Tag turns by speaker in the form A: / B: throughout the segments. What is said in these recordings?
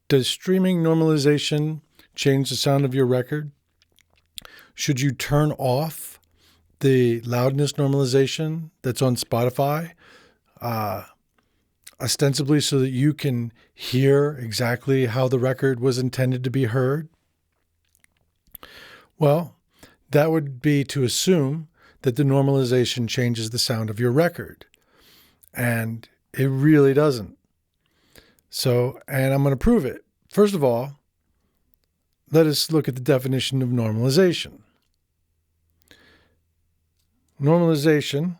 A: Does streaming normalization change the sound of your record? Should you turn off the loudness normalization that's on Spotify, ostensibly so that you can hear exactly how the record was intended to be heard? Well, that would be to assume that the normalization changes the sound of your record. And it really doesn't. So, and I'm going to prove it. First of all, let us look at the definition of normalization. Normalization,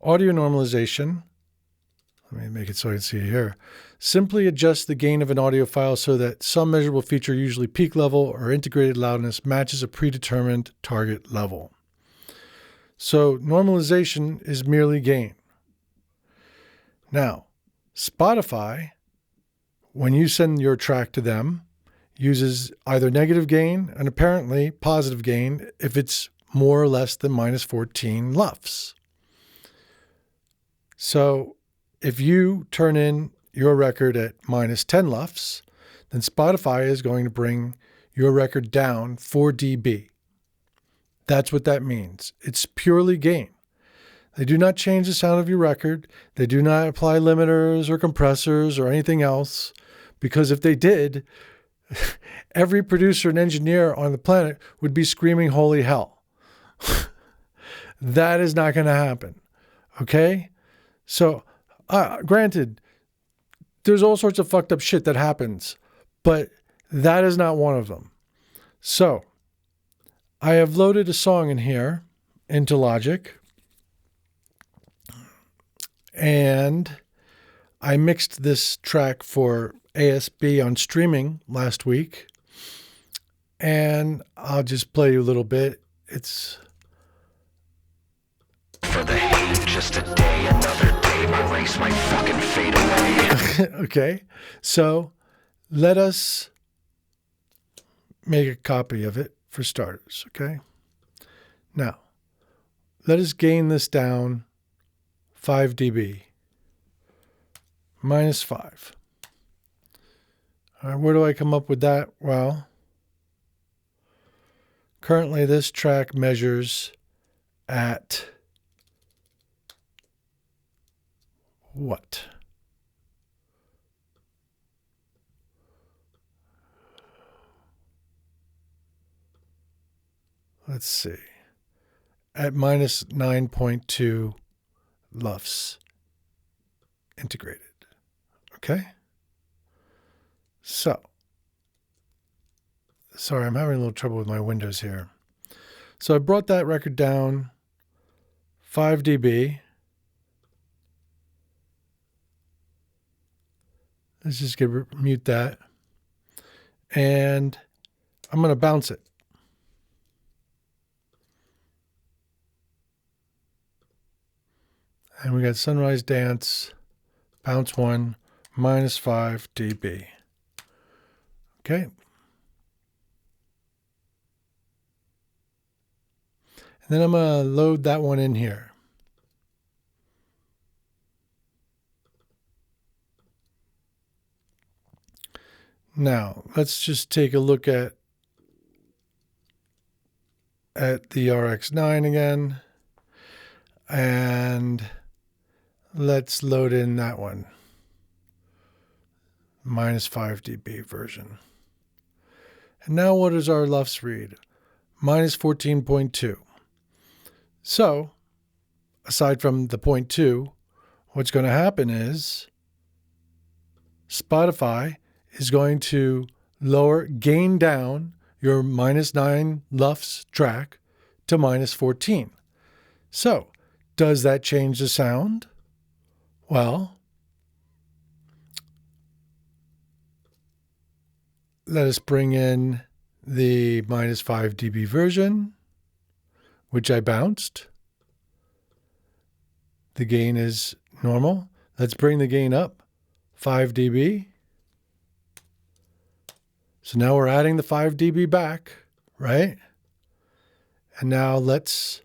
A: audio normalization, let me make it so I can see it here, simply adjusts the gain of an audio file so that some measurable feature, usually peak level or integrated loudness, matches a predetermined target level. So normalization is merely gain. Now, Spotify, when you send your track to them, uses either negative gain and apparently positive gain if it's more or less than minus 14 LUFS. So if you turn in your record at minus 10 LUFS, then Spotify is going to bring your record down 4 dB. That's what that means. It's purely gain. They do not change the sound of your record. They do not apply limiters or compressors or anything else, because if they did, every producer and engineer on the planet would be screaming, holy hell. That is not going to happen. Okay? So, granted, there's all sorts of fucked up shit that happens, but that is not one of them. So, I have loaded a song in here into Logic, and I mixed this track for ASB on streaming last week, and I'll just play you a little bit. It's
B: for the hate, just a day, another day, my race might fucking fade away.
A: okay, so let us make a copy of it for starters, okay? Now, let us gain this down 5 dB, minus 5. All right, where do I come up with that? Well, currently this track measures at what? Let's see. At minus 9.2 LUFS integrated. Okay? So, sorry, I'm having a little trouble with my windows here. So I brought that record down 5 dB. Let's just mute that. And I'm going to bounce it. And we got Sunrise Dance, bounce 1, minus 5 dB. Okay. And then I'm going to load that one in here. Now, let's just take a look at the RX9 again. And let's load in that one. Minus 5 dB version. And now what does our LUFS read? Minus 14.2. So, aside from the 0.2, what's going to happen is Spotify is going to gain down your minus 9 LUFS track to minus 14. So, does that change the sound? Well, let us bring in the minus 5 dB version, which I bounced. The gain is normal. Let's bring the gain up 5 dB. So now we're adding the 5 dB back, right? And now let's,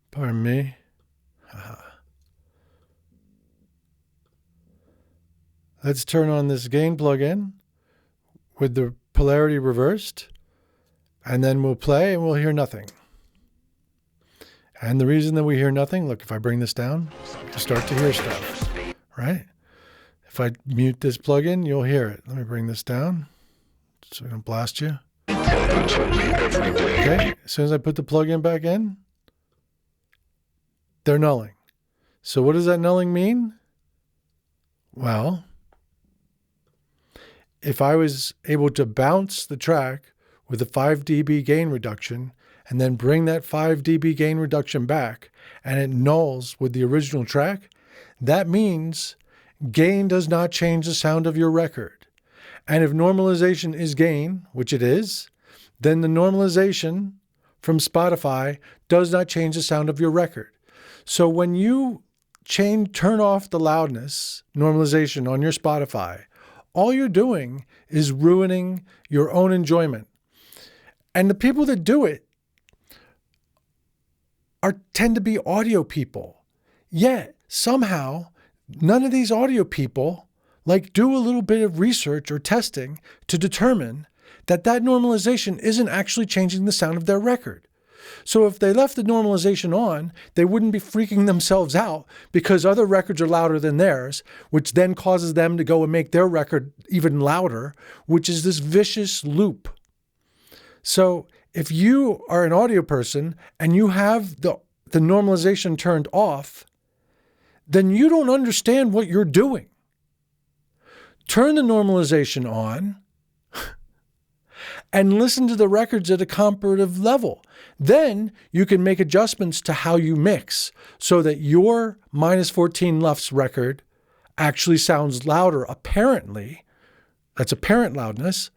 A: pardon me. let's turn on this gain plugin with the polarity reversed, and then we'll play and we'll hear nothing. And the reason that we hear nothing, look, if I bring this down, you start to hear stuff, right? If I mute this plugin, you'll hear it. Let me bring this down so we don't blast you. Okay, as soon as I put the plugin back in, they're nulling. So what does that nulling mean? Well, if I was able to bounce the track with a 5 dB gain reduction and then bring that 5 dB gain reduction back and it nulls with the original track, that means gain does not change the sound of your record. And if normalization is gain, which it is, then the normalization from Spotify does not change the sound of your record. So when you turn off the loudness normalization on your Spotify, all you're doing is ruining your own enjoyment. And the people that do it tend to be audio people. Yet somehow none of these audio people do a little bit of research or testing to determine that normalization isn't actually changing the sound of their record. So if they left the normalization on, they wouldn't be freaking themselves out because other records are louder than theirs, which then causes them to go and make their record even louder, which is this vicious loop. So if you are an audio person and you have the normalization turned off, then you don't understand what you're doing. Turn the normalization on and listen to the records at a comparative level. Then you can make adjustments to how you mix so that your -14 LUFS record actually sounds louder, apparently, that's apparent loudness,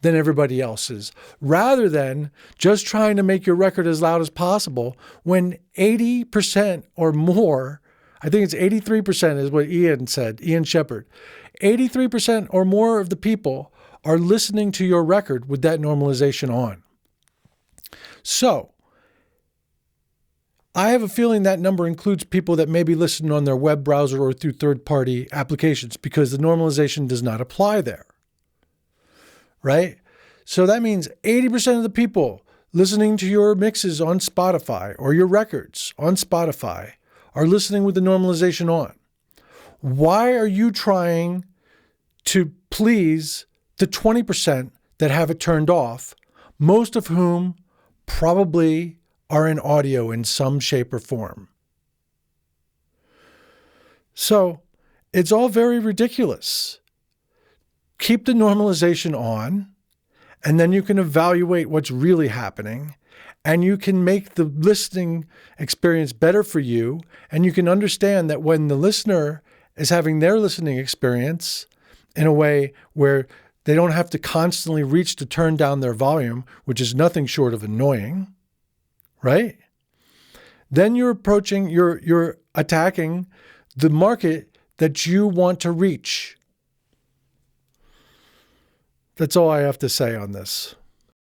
A: than everybody else's, rather than just trying to make your record as loud as possible when 80% or more, I think it's 83% is what Ian said, Ian Shepherd, 83% or more of the people are listening to your record with that normalization on. So I have a feeling that number includes people that maybe listen on their web browser or through third-party applications because the normalization does not apply there, right? So that means 80% of the people listening to your mixes on Spotify or your records on Spotify are listening with the normalization on. Why are you trying to please the 20% that have it turned off, most of whom probably are in audio in some shape or form? So it's all very ridiculous. Keep the normalization on, and then you can evaluate what's really happening, and you can make the listening experience better for you, and you can understand that when the listener is having their listening experience in a way where they don't have to constantly reach to turn down their volume, which is nothing short of annoying, right? Then you're attacking the market that you want to reach. That's all I have to say on this.